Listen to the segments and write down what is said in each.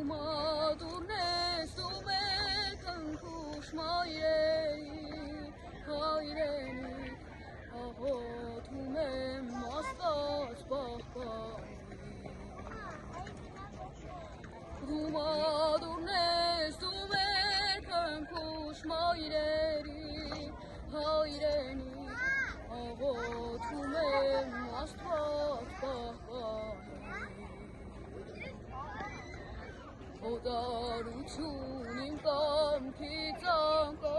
Դուրնես ու մեկ ընկուշ մայրերի հայրենի աղոթում եմ Աստված պահպանի Դուրնես ու մեկ ընկուշ մայրերի հայրենի աղոթում եմ Աստված պահպանի Օտարություն իմ կամքից անկախ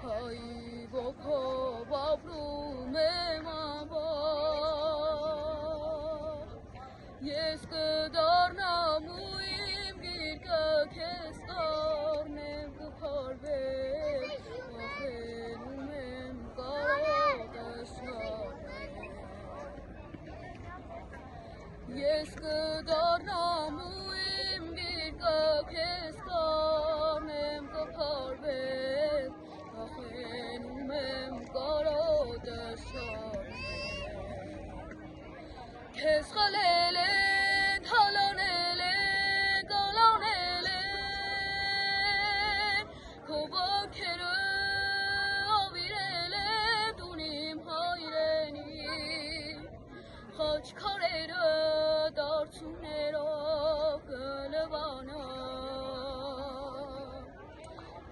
Հայի ոգով ապրում եմ անվախ Ես կդառնամ ու իմ գիրկը քեզ կառնեմ կփարվեմ Վախենում եմ կարոտս շարել Ես կդառնամ ու իմ գիրկը քեզ կառնեմ կփարվեմ Վախենում եմ կարոտս շարել Քեզ խլել են, հալանել են, կալանել են Քո ոտքերը ավիրել են տուն իմ հայրենի Խաչքարերը դարձուններով կլվանան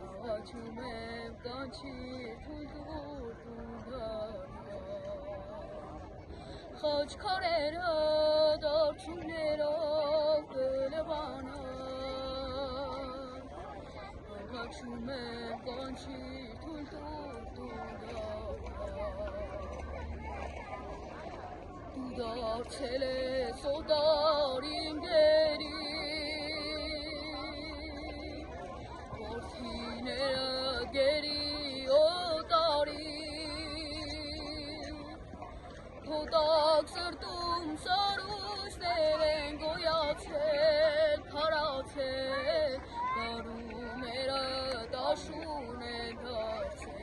Աղաչում եմ կանչիր թույլ տուր Խաչքարերը դարձուններով կլվանան Աղաչում եմ կանչիր թույլ տուր Դու դարձել ես օտար իմ գերի Որդիները գերի օտարի Քո տակ սրտում սարուշներ են գոյացել, քարացել Գարուները տաշուն են դարձել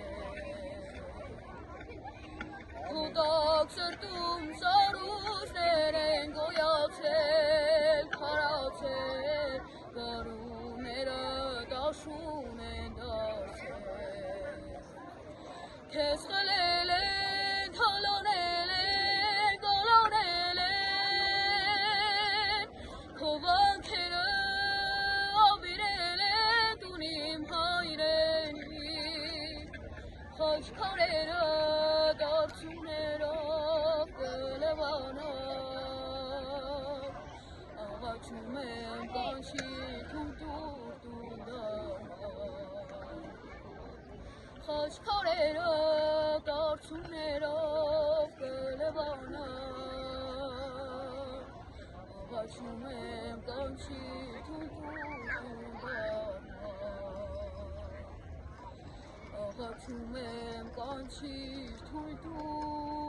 Քո տակ սրտում սարուշներ են գոյացել, քարացել Գարուները տաշուն են դարձել Քեզ խլել են, հալանել են, կալանել են Քո վանքերը ավիրել են տուն իմ հայրենի Խաչքարերը դարձուններով կլվանան Աղաչում եմ կանչիր թույլ տուր Խաչքարերը դարձուններով կլվանան Աղաչում եմ կանչիր թույլ տուր Աղաչում եմ կանչիր թույլ տուր